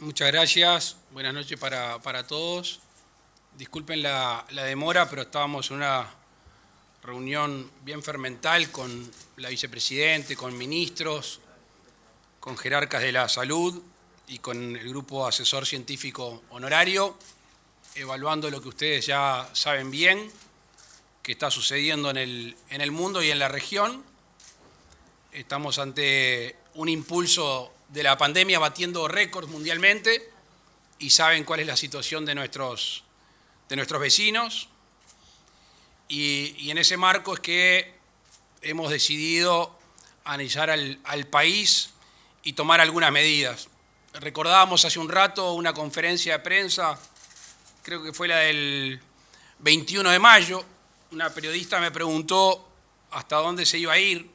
Muchas gracias. Buenas noches para todos. Disculpen la demora, pero estábamos en una reunión bien fermental con la vicepresidente, con ministros, con jerarcas de la salud y con el grupo asesor científico honorario, evaluando lo que ustedes ya saben bien, que está sucediendo en el mundo y en la región. Estamos ante un impulso de la pandemia batiendo récords mundialmente y saben cuál es la situación de nuestros vecinos. Y en ese marco es que hemos decidido analizar al país y tomar algunas medidas. Recordábamos hace un rato una conferencia de prensa, creo que fue la del 21 de mayo, una periodista me preguntó hasta dónde se iba a ir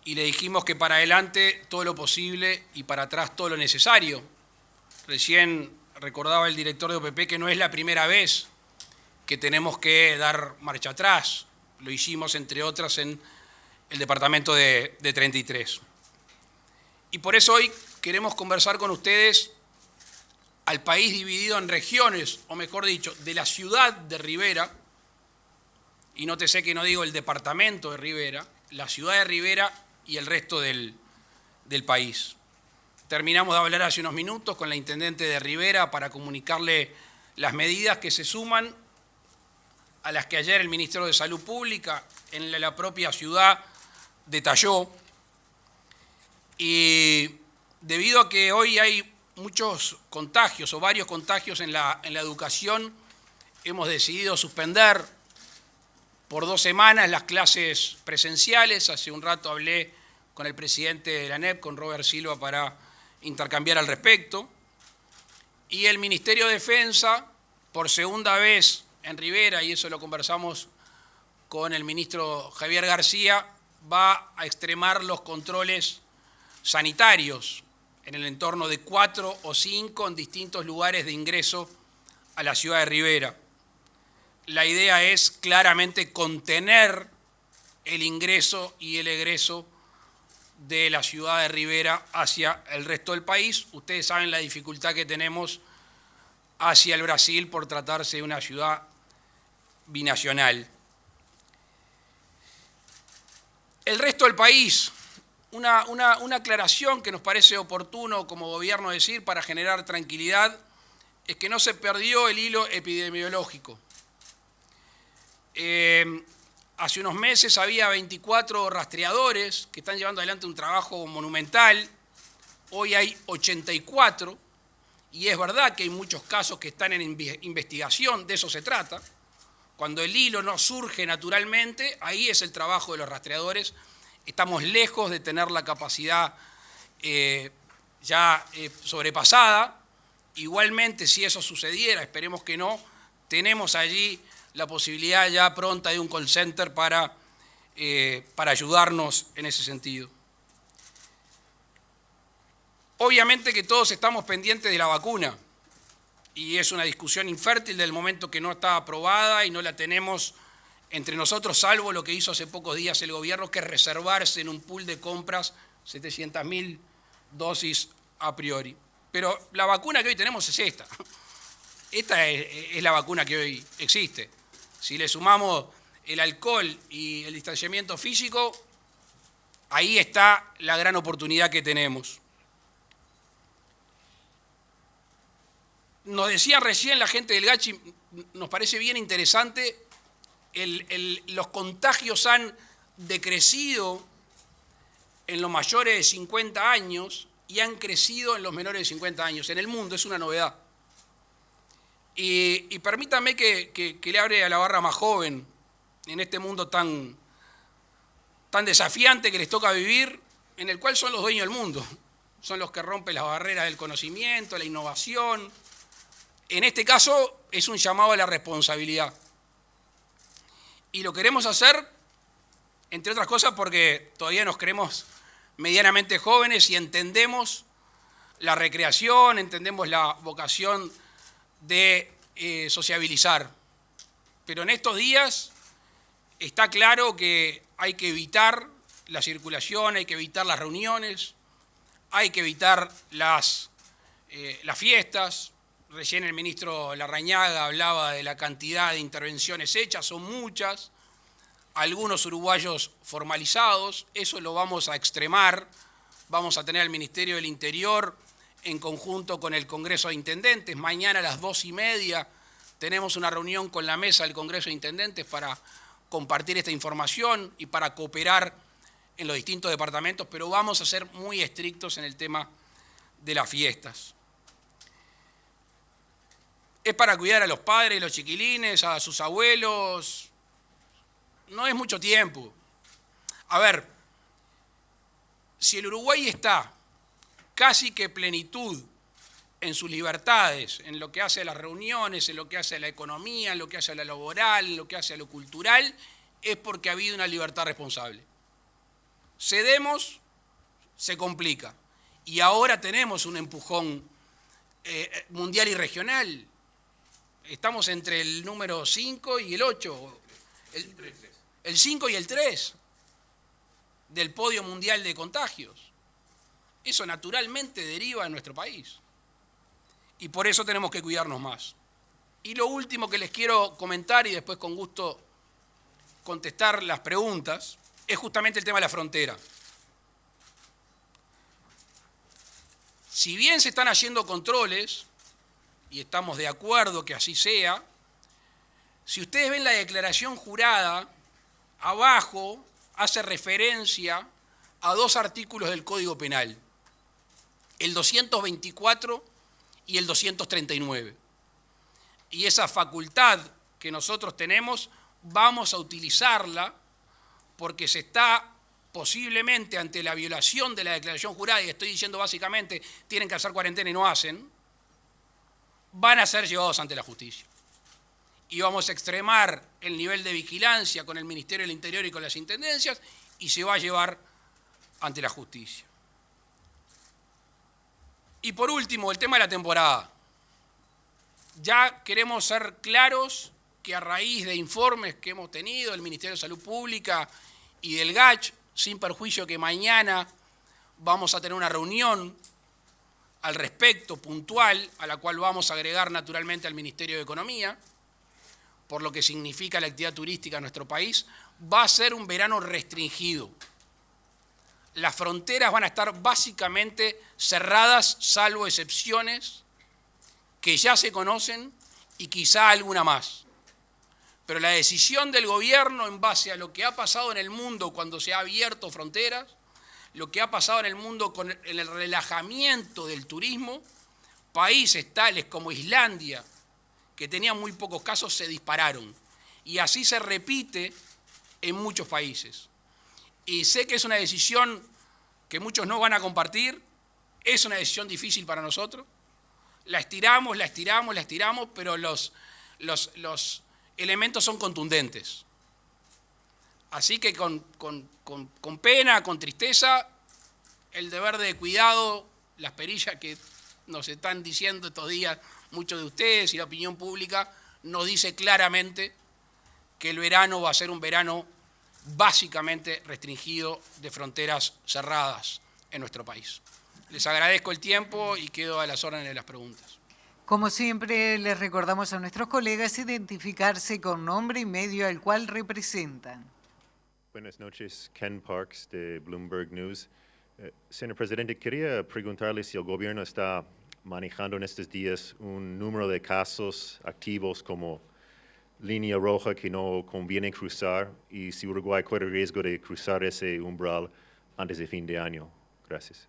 y le dijimos que para adelante todo lo posible y para atrás todo lo necesario. Recién recordaba el director de OPP que no es la primera vez que tenemos que dar marcha atrás. Lo hicimos, entre otras, en el departamento de 33. Y por eso hoy queremos conversar con ustedes al país dividido en regiones, o mejor dicho, de la ciudad de Rivera, y nótese que no digo el departamento de Rivera, la ciudad de Rivera y el resto del país. Terminamos de hablar hace unos minutos con la intendente de Rivera para comunicarle las medidas que se suman a las que ayer el Ministerio de Salud Pública en la propia ciudad detalló. Y debido a que hoy hay muchos contagios o varios contagios en la educación, hemos decidido suspender por 2 semanas las clases presenciales. Hace un rato hablé con el presidente de la ANEP, con Robert Silva, para intercambiar al respecto. Y el Ministerio de Defensa, por segunda vez en Rivera, y eso lo conversamos con el ministro Javier García, va a extremar los controles sanitarios en el entorno de 4 o 5 en distintos lugares de ingreso a la ciudad de Rivera. La idea es claramente contener el ingreso y el egreso de la ciudad de Rivera hacia el resto del país. Ustedes saben la dificultad que tenemos hacia el Brasil por tratarse de una ciudad binacional. El resto del país, una aclaración que nos parece oportuno como gobierno decir para generar tranquilidad, es que no se perdió el hilo epidemiológico. Hace unos meses había 24 rastreadores que están llevando adelante un trabajo monumental. Hoy hay 84 y es verdad que hay muchos casos que están en investigación, de eso se trata. Cuando el hilo no surge naturalmente, ahí es el trabajo de los rastreadores. Estamos lejos de tener la capacidad sobrepasada. Igualmente, si eso sucediera, esperemos que no, tenemos allí la posibilidad ya pronta de un call center para ayudarnos en ese sentido. Obviamente que todos estamos pendientes de la vacuna y es una discusión infértil del momento que no está aprobada y no la tenemos entre nosotros, salvo lo que hizo hace pocos días el gobierno, que es reservarse en un pool de compras 700.000 dosis a priori. Pero la vacuna que hoy tenemos es esta. Esta es la vacuna que hoy existe. Si le sumamos el alcohol y el distanciamiento físico, ahí está la gran oportunidad que tenemos. Nos decía recién la gente del Gachi, nos parece bien interesante, los contagios han decrecido en los mayores de 50 años y han crecido en los menores de 50 años. En el mundo es una novedad. Y permítanme que le hable a la barra más joven en este mundo tan desafiante que les toca vivir, en el cual son los dueños del mundo. Son los que rompen las barreras del conocimiento, la innovación. En este caso es un llamado a la responsabilidad. Y lo queremos hacer, entre otras cosas, porque todavía nos creemos medianamente jóvenes y entendemos la recreación, entendemos la vocación de sociabilizar. Pero en estos días está claro que hay que evitar la circulación, hay que evitar las reuniones, hay que evitar las las fiestas. Recién el ministro Larrañaga hablaba de la cantidad de intervenciones hechas, son muchas, algunos uruguayos formalizados, eso lo vamos a extremar, vamos a tener al Ministerio del Interior en conjunto con el Congreso de Intendentes. Mañana a las 2:30 tenemos una reunión con la mesa del Congreso de Intendentes para compartir esta información y para cooperar en los distintos departamentos, pero vamos a ser muy estrictos en el tema de las fiestas. Es para cuidar a los padres, los chiquilines, a sus abuelos. No es mucho tiempo. A ver, si el Uruguay está casi que plenitud en sus libertades, en lo que hace a las reuniones, en lo que hace a la economía, en lo que hace a la laboral, en lo que hace a lo cultural, es porque ha habido una libertad responsable. Cedemos, se complica. Y ahora tenemos un empujón mundial y regional. Estamos entre el número 5 y el 8, el 5 y el 3 del podio mundial de contagios. Eso naturalmente deriva en nuestro país. Y por eso tenemos que cuidarnos más. Y lo último que les quiero comentar, y después con gusto contestar las preguntas, es justamente el tema de la frontera. Si bien se están haciendo controles, y estamos de acuerdo que así sea, si ustedes ven la declaración jurada, abajo hace referencia a 2 artículos del Código Penal, el 224 y el 239. Y esa facultad que nosotros tenemos, vamos a utilizarla porque se está posiblemente ante la violación de la declaración jurada, y estoy diciendo básicamente, tienen que hacer cuarentena y no hacen, van a ser llevados ante la justicia. Y vamos a extremar el nivel de vigilancia con el Ministerio del Interior y con las intendencias, y se va a llevar ante la justicia. Y por último, el tema de la temporada. Ya queremos ser claros que a raíz de informes que hemos tenido del Ministerio de Salud Pública y del GACH, sin perjuicio que mañana vamos a tener una reunión al respecto, puntual, a la cual vamos a agregar naturalmente al Ministerio de Economía, por lo que significa la actividad turística en nuestro país, va a ser un verano restringido. Las fronteras van a estar básicamente cerradas, salvo excepciones que ya se conocen y quizá alguna más. Pero la decisión del gobierno en base a lo que ha pasado en el mundo cuando se ha abierto fronteras, lo que ha pasado en el mundo con el relajamiento del turismo, países tales como Islandia, que tenían muy pocos casos, se dispararon. Y así se repite en muchos países. Y sé que es una decisión que muchos no van a compartir, es una decisión difícil para nosotros. La estiramos, pero los elementos son contundentes. Así que con pena, con tristeza, el deber de cuidado, las perillas que nos están diciendo estos días muchos de ustedes y la opinión pública, nos dice claramente que el verano va a ser un verano básicamente restringido, de fronteras cerradas en nuestro país. Les agradezco el tiempo y quedo a las órdenes de las preguntas. Como siempre, les recordamos a nuestros colegas identificarse con nombre y medio al cual representan. Buenas noches, Ken Parks de Bloomberg News. Señor Presidente, quería preguntarle si el gobierno está manejando en estos días un número de casos activos como línea roja que no conviene cruzar, y si Uruguay corre el riesgo de cruzar ese umbral antes de fin de año. Gracias.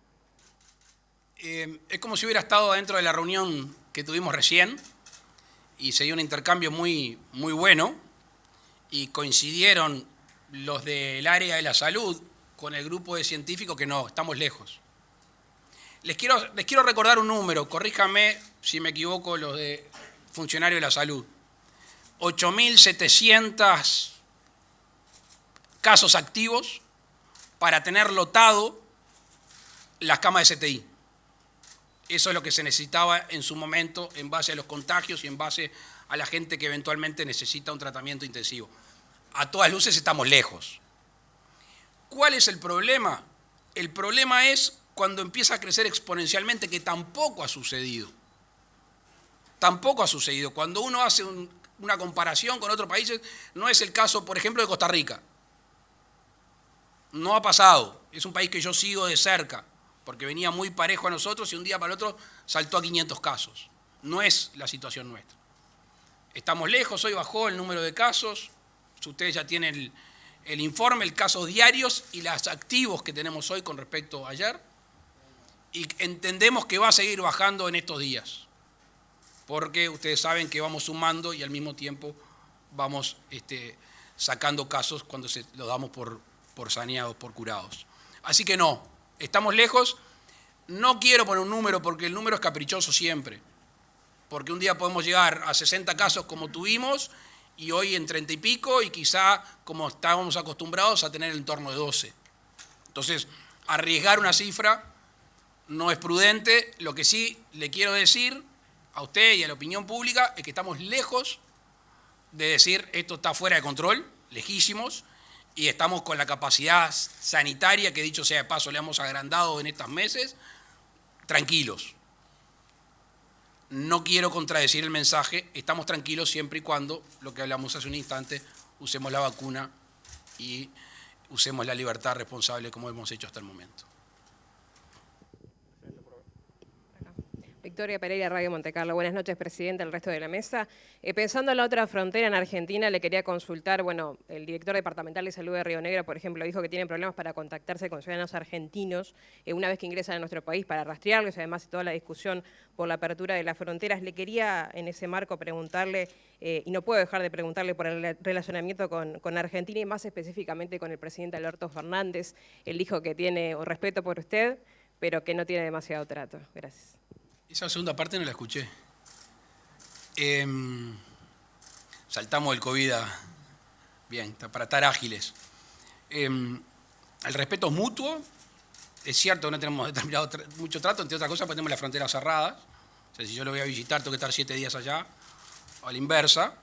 Es como si hubiera estado dentro de la reunión que tuvimos recién y se dio un intercambio muy bueno y coincidieron los del área de la salud con el grupo de científicos que no, estamos lejos. Les quiero recordar un número, corríjame si me equivoco los de funcionarios de la salud. 8.700 casos activos para tener lotado las camas de CTI. Eso es lo que se necesitaba en su momento en base a los contagios y en base a la gente que eventualmente necesita un tratamiento intensivo. A todas luces estamos lejos. ¿Cuál es el problema? El problema es cuando empieza a crecer exponencialmente, que tampoco ha sucedido. Tampoco ha sucedido. Cuando uno hace una comparación con otros países, no es el caso, por ejemplo, de Costa Rica. No ha pasado. Es un país que yo sigo de cerca, porque venía muy parejo a nosotros y un día para el otro saltó a 500 casos. No es la situación nuestra. Estamos lejos, hoy bajó el número de casos. Ustedes ya tienen el informe, el casos diarios y los activos que tenemos hoy con respecto a ayer. Y entendemos que va a seguir bajando en estos días, porque ustedes saben que vamos sumando y al mismo tiempo vamos sacando casos cuando los damos por saneados, por curados. Así que no, estamos lejos. No quiero poner un número porque el número es caprichoso siempre, porque un día podemos llegar a 60 casos como tuvimos y hoy en 30 y pico y quizá como estábamos acostumbrados a tener en torno de 12. Entonces, arriesgar una cifra no es prudente. Lo que sí le quiero decir a usted y a la opinión pública es que estamos lejos de decir esto está fuera de control, lejísimos, y estamos con la capacidad sanitaria que, dicho sea de paso, le hemos agrandado en estos meses, tranquilos. No quiero contradecir el mensaje, estamos tranquilos siempre y cuando, lo que hablamos hace un instante, usemos la vacuna y usemos la libertad responsable como hemos hecho hasta el momento. Victoria Pereira, Radio Montecarlo. Buenas noches, presidente, el resto de la mesa. Pensando en la otra frontera, en Argentina, le quería consultar, bueno, el director departamental de salud de Río Negro, por ejemplo, dijo que tienen problemas para contactarse con ciudadanos argentinos una vez que ingresan a nuestro país para rastrearlos, además de toda la discusión por la apertura de las fronteras. Le quería, en ese marco, preguntarle, y no puedo dejar de preguntarle por el relacionamiento con Argentina y más específicamente con el presidente Alberto Fernández. Él dijo que tiene un respeto por usted, pero que no tiene demasiado trato. Gracias. Esa segunda parte no la escuché. Saltamos el COVID bien, para estar ágiles. El respeto es mutuo. Es cierto que no tenemos determinado mucho trato, entre otras cosas, porque tenemos las fronteras cerradas. O sea, si yo lo voy a visitar, tengo que estar 7 días allá, o a la inversa.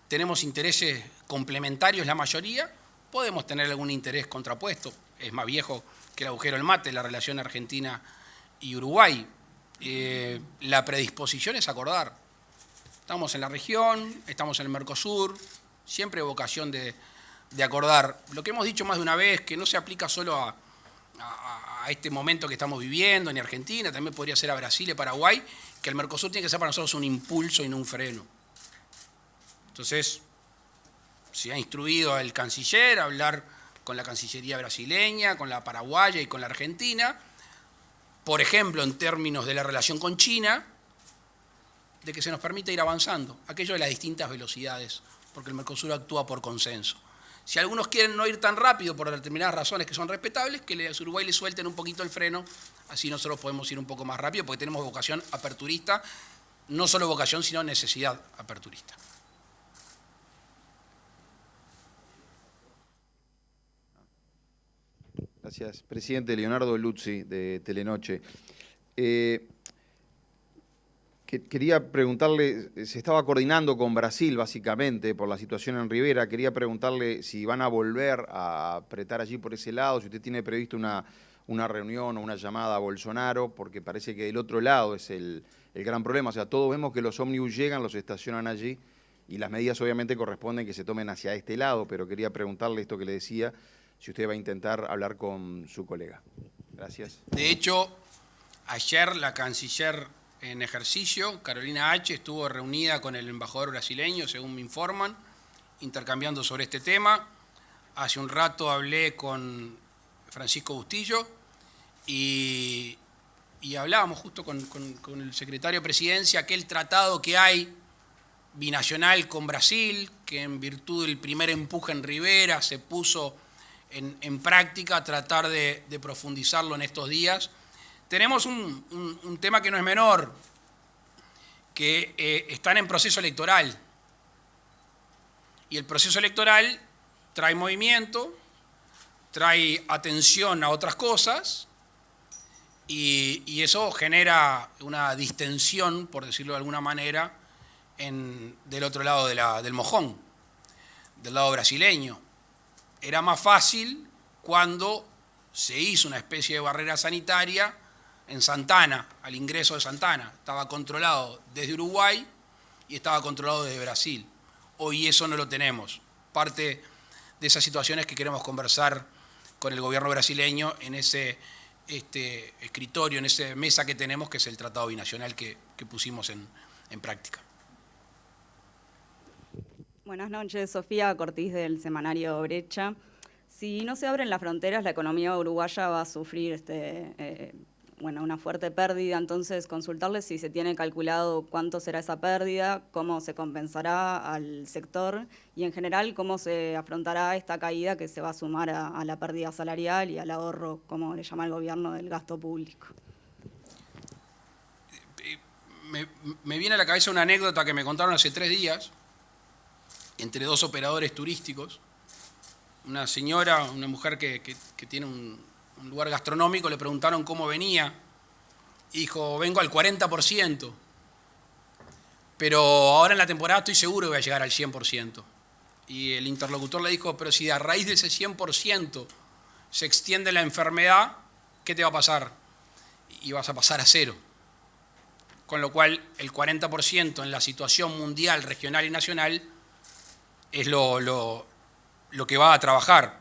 Tenemos intereses complementarios la mayoría. Podemos tener algún interés contrapuesto. Es más viejo que el agujero del mate, la relación Argentina y Uruguay. La predisposición es acordar. Estamos en la región, estamos en el Mercosur, siempre vocación de acordar. Lo que hemos dicho más de una vez, que no se aplica solo a este momento que estamos viviendo, ni a Argentina, también podría ser a Brasil y Paraguay, que el Mercosur tiene que ser para nosotros un impulso y no un freno. Entonces, se ha instruido al canciller a hablar con la Cancillería brasileña, con la paraguaya y con la argentina, por ejemplo, en términos de la relación con China, de que se nos permite ir avanzando, aquello de las distintas velocidades, porque el Mercosur actúa por consenso. Si algunos quieren no ir tan rápido por determinadas razones que son respetables, que a Uruguay le suelten un poquito el freno, así nosotros podemos ir un poco más rápido, porque tenemos vocación aperturista, no solo vocación, sino necesidad aperturista. Gracias. Presidente, Leonardo Luzzi, de Telenoche. Quería preguntarle, se estaba coordinando con Brasil, básicamente, por la situación en Rivera. Quería preguntarle si van a volver a apretar allí por ese lado, si usted tiene previsto una reunión o una llamada a Bolsonaro, porque parece que del otro lado es el gran problema. O sea, todos vemos que los ómnibus llegan, los estacionan allí, y las medidas obviamente corresponden que se tomen hacia este lado, pero quería preguntarle esto que le decía, si usted va a intentar hablar con su colega. Gracias. De hecho, ayer la canciller en ejercicio, Carolina H., estuvo reunida con el embajador brasileño, según me informan, intercambiando sobre este tema. Hace un rato hablé con Francisco Bustillo y hablábamos justo con el secretario de Presidencia, aquel tratado que hay binacional con Brasil, que en virtud del primer empuje en Rivera se puso en práctica, tratar de profundizarlo en estos días. Tenemos un tema que no es menor, que están en proceso electoral. Y el proceso electoral trae movimiento, trae atención a otras cosas, y eso genera una distensión, por decirlo de alguna manera, del otro lado del mojón, del lado brasileño. Era más fácil cuando se hizo una especie de barrera sanitaria en Santana, al ingreso de Santana. Estaba controlado desde Uruguay y estaba controlado desde Brasil. Hoy eso no lo tenemos. Parte de esas situaciones que queremos conversar con el gobierno brasileño en ese escritorio, en esa mesa que tenemos, que es el Tratado Binacional que pusimos en práctica. Buenas noches, Sofía Cortiz del semanario Brecha. Si no se abren las fronteras, la economía uruguaya va a sufrir una fuerte pérdida. Entonces, consultarles si se tiene calculado cuánto será esa pérdida, cómo se compensará al sector y, en general, cómo se afrontará esta caída que se va a sumar a la pérdida salarial y al ahorro, como le llama el gobierno, del gasto público. Me viene a la cabeza una anécdota que me contaron hace 3 días entre 2 operadores turísticos. Una señora, una mujer que tiene un lugar gastronómico, le preguntaron cómo venía. Dijo, vengo al 40%, pero ahora en la temporada estoy seguro que voy a llegar al 100%. Y el interlocutor le dijo, pero si a raíz de ese 100% se extiende la enfermedad, ¿qué te va a pasar? Y vas a pasar a 0. Con lo cual, el 40% en la situación mundial, regional y nacional es lo que va a trabajar.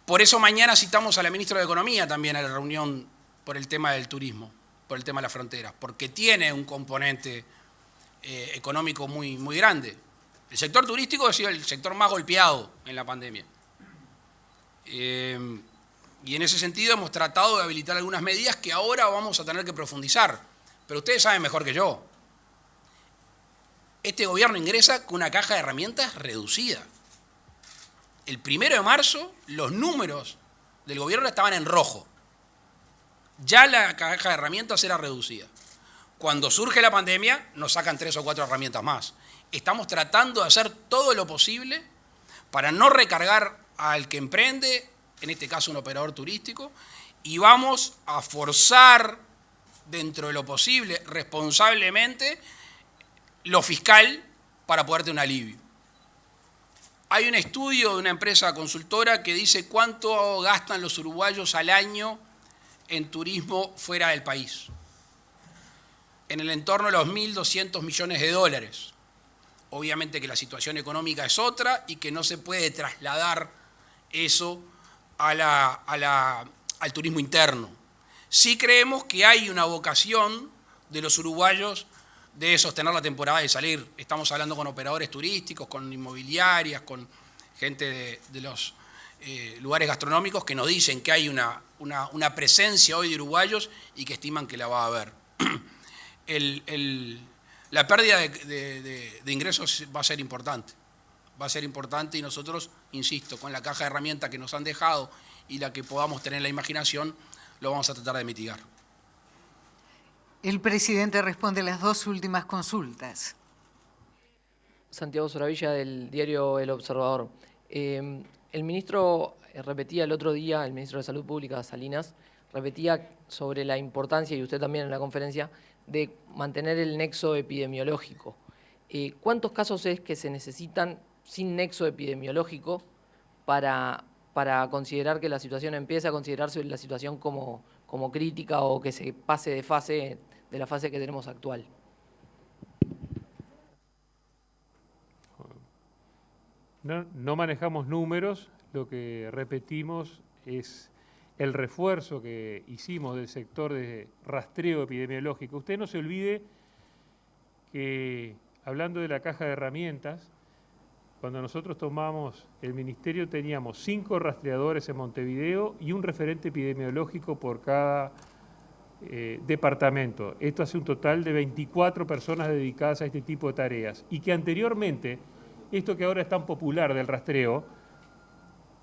Por eso mañana citamos a la ministra de Economía también a la reunión por el tema del turismo, por el tema de las fronteras, porque tiene un componente económico muy, muy grande. El sector turístico ha sido el sector más golpeado en la pandemia. Y en ese sentido hemos tratado de habilitar algunas medidas que ahora vamos a tener que profundizar. Pero ustedes saben mejor que yo. Este gobierno ingresa con una caja de herramientas reducida. El 1 de marzo los números del gobierno estaban en rojo. Ya la caja de herramientas era reducida. Cuando surge la pandemia nos sacan 3 o 4 herramientas más. Estamos tratando de hacer todo lo posible para no recargar al que emprende, en este caso un operador turístico, y vamos a forzar dentro de lo posible, responsablemente, lo fiscal para poder tener un alivio. Hay un estudio de una empresa consultora que dice cuánto gastan los uruguayos al año en turismo fuera del país. En el entorno de los 1.200 millones de dólares. Obviamente que la situación económica es otra y que no se puede trasladar eso al turismo interno. Sí creemos que hay una vocación de los uruguayos de sostener la temporada y salir. Estamos hablando con operadores turísticos, con inmobiliarias, con gente de los lugares gastronómicos que nos dicen que hay una presencia hoy de uruguayos y que estiman que la va a haber. La pérdida de ingresos va a ser importante. Va a ser importante y nosotros, insisto, con la caja de herramientas que nos han dejado y la que podamos tener en la imaginación, lo vamos a tratar de mitigar. El presidente responde las 2 últimas consultas. Santiago Soravilla, del diario El Observador. El ministro repetía el otro día, el ministro de Salud Pública, Salinas, repetía sobre la importancia, y usted también en la conferencia, de mantener el nexo epidemiológico. ¿Cuántos casos es que se necesitan sin nexo epidemiológico para considerar que la situación empieza a considerarse la situación como crítica o que se pase de fase, de la fase que tenemos actual? No manejamos números, lo que repetimos es el refuerzo que hicimos del sector de rastreo epidemiológico. Usted no se olvide que, hablando de la caja de herramientas, cuando nosotros tomamos el ministerio teníamos 5 rastreadores en Montevideo y un referente epidemiológico por cada departamento. Esto hace un total de 24 personas dedicadas a este tipo de tareas. Y que anteriormente, esto que ahora es tan popular del rastreo,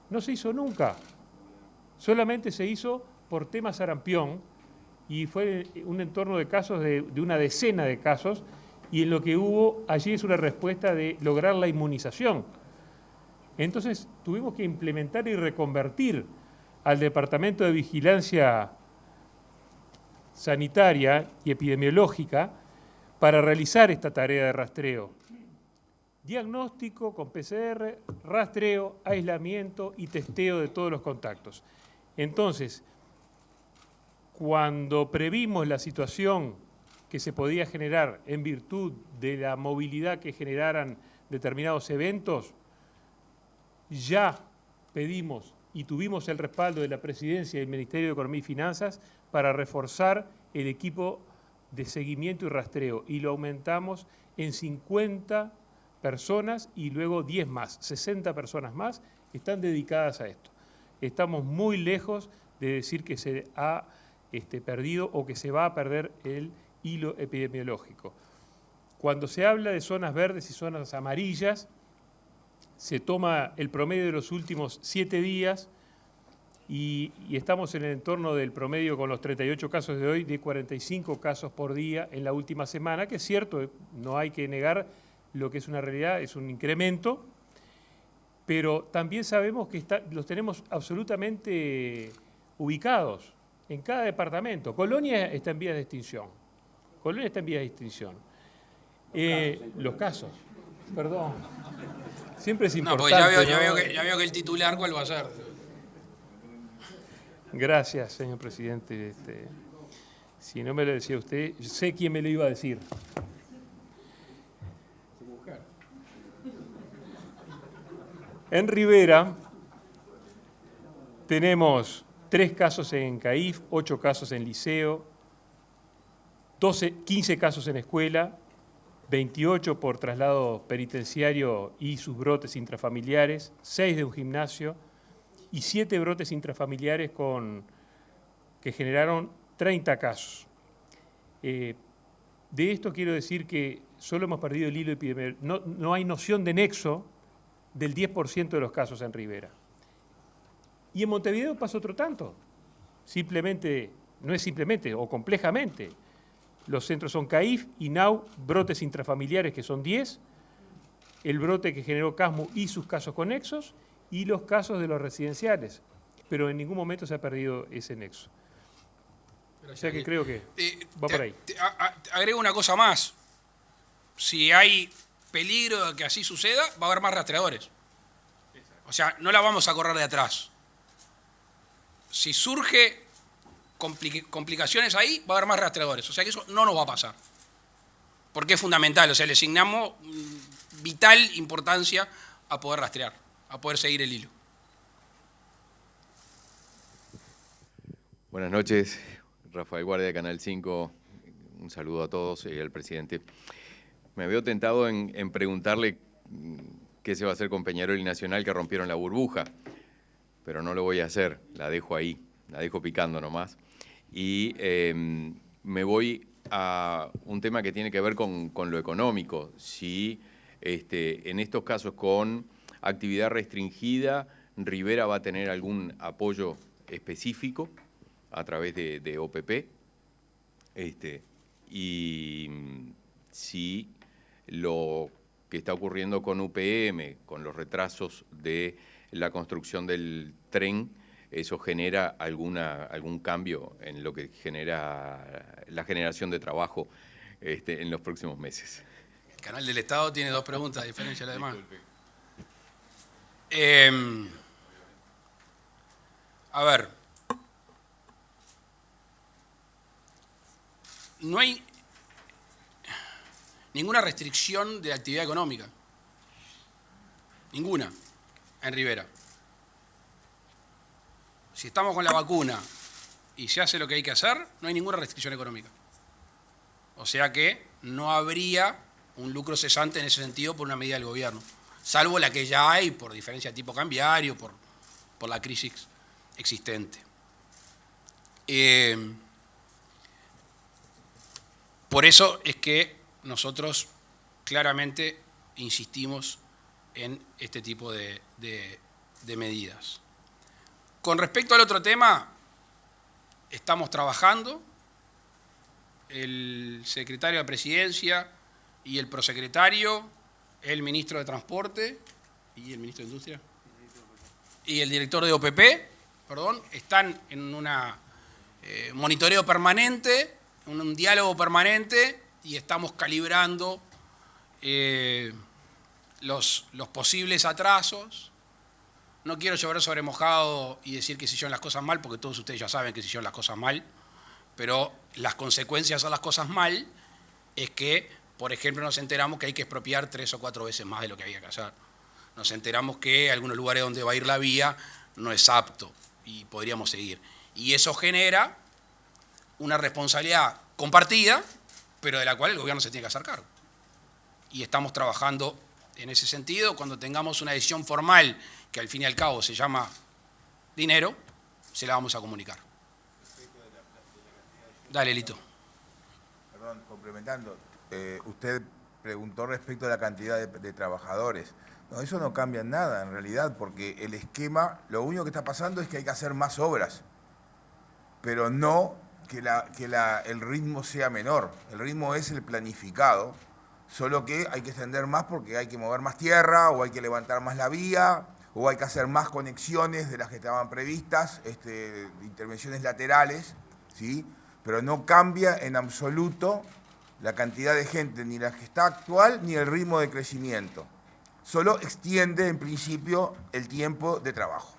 no se hizo nunca. Solamente se hizo por tema sarampión y fue un entorno de casos de una decena de casos, y en lo que hubo allí es una respuesta de lograr la inmunización. Entonces tuvimos que implementar y reconvertir al Departamento de Vigilancia Sanitaria y Epidemiológica para realizar esta tarea de rastreo. Diagnóstico con PCR, rastreo, aislamiento y testeo de todos los contactos. Entonces, cuando previmos la situación que se podía generar en virtud de la movilidad que generaran determinados eventos, ya pedimos y tuvimos el respaldo de la Presidencia y del Ministerio de Economía y Finanzas para reforzar el equipo de seguimiento y rastreo, y lo aumentamos en 50 personas y luego 10 más, 60 personas más están dedicadas a esto. Estamos muy lejos de decir que se ha perdido o que se va a perder el hilo epidemiológico. Cuando se habla de zonas verdes y zonas amarillas, se toma el promedio de los últimos 7 días y estamos en el entorno del promedio con los 38 casos de hoy, de 45 casos por día en la última semana, que es cierto, no hay que negar lo que es una realidad, es un incremento, pero también sabemos que los tenemos absolutamente ubicados en cada departamento. Colonia está en vías de extinción. Colonia está en vías de extinción. Los casos, perdón. Siempre es importante. No, porque ya veo que el titular, ¿cuál va a ser? Gracias, señor presidente. Si no me lo decía usted, sé quién me lo iba a decir. En Rivera tenemos 3 casos en CAIF, 8 casos en liceo, 15 casos en escuela, 28 por traslado penitenciario y sus brotes intrafamiliares, 6 de un gimnasio y 7 brotes intrafamiliares que generaron 30 casos. De esto quiero decir que solo hemos perdido el hilo epidemiológico. No hay noción de nexo del 10% de los casos en Rivera. Y en Montevideo pasa otro tanto. Simplemente, no es simplemente, o complejamente, los centros son CAIF, INAU, brotes intrafamiliares que son 10, el brote que generó CASMU y sus casos conexos, y los casos de los residenciales. Pero en ningún momento se ha perdido ese nexo. O sea que creo que va por ahí. Agrego una cosa más. Si hay peligro de que así suceda, va a haber más rastreadores. O sea, no la vamos a correr de atrás. Si surge complicaciones ahí, va a haber más rastreadores. O sea que eso no nos va a pasar. Porque es fundamental. O sea, le asignamos vital importancia a poder rastrear, a poder seguir el hilo. Buenas noches, Rafael Guardia de Canal 5. Un saludo a todos y al presidente. Me veo tentado en preguntarle qué se va a hacer con Peñarol y Nacional, que rompieron la burbuja, pero no lo voy a hacer, la dejo ahí, la dejo picando nomás. Y me voy a un tema que tiene que ver con lo económico. Si en estos casos con actividad restringida, Rivera va a tener algún apoyo específico a través de OPP, y si lo que está ocurriendo con UPM, con los retrasos de la construcción del tren, eso genera algún cambio en lo que genera la generación de trabajo en los próximos meses. El canal del Estado tiene 2 preguntas, a diferencia de la demás. A ver, no hay ninguna restricción de actividad económica. Ninguna en Rivera. Si estamos con la vacuna y se hace lo que hay que hacer, no hay ninguna restricción económica. O sea que no habría un lucro cesante en ese sentido por una medida del gobierno, salvo la que ya hay por diferencia de tipo cambiario, por la crisis existente. Por eso es que nosotros claramente insistimos en este tipo de medidas. Con respecto al otro tema, estamos trabajando, el secretario de Presidencia y el prosecretario, el ministro de Transporte y el ministro de Industria y el director de OPP, están en un monitoreo permanente, un diálogo permanente, y estamos calibrando los posibles atrasos No quiero llover sobre mojado y decir que se hicieron las cosas mal, porque todos ustedes ya saben que se hicieron las cosas mal, pero las consecuencias de hacer las cosas mal es que, por ejemplo, nos enteramos que hay que expropiar 3 o 4 veces más de lo que había que hacer. Nos enteramos que algunos lugares donde va a ir la vía no es apto y podríamos seguir. Y eso genera una responsabilidad compartida, pero de la cual el gobierno se tiene que hacer cargo. Y estamos trabajando en ese sentido. Cuando tengamos una decisión formal, que al fin y al cabo se llama dinero, se la vamos a comunicar. Dale, Lito. Perdón, complementando. Usted preguntó respecto a la cantidad de trabajadores. No, eso no cambia en nada, en realidad, porque el esquema, lo único que está pasando es que hay que hacer más obras, pero no que el ritmo sea menor. El ritmo es el planificado, solo que hay que extender más porque hay que mover más tierra, o hay que levantar más la vía, o hay que hacer más conexiones de las que estaban previstas, intervenciones laterales, ¿sí? Pero no cambia en absoluto la cantidad de gente, ni la que está actual, ni el ritmo de crecimiento. Solo extiende, en principio, el tiempo de trabajo.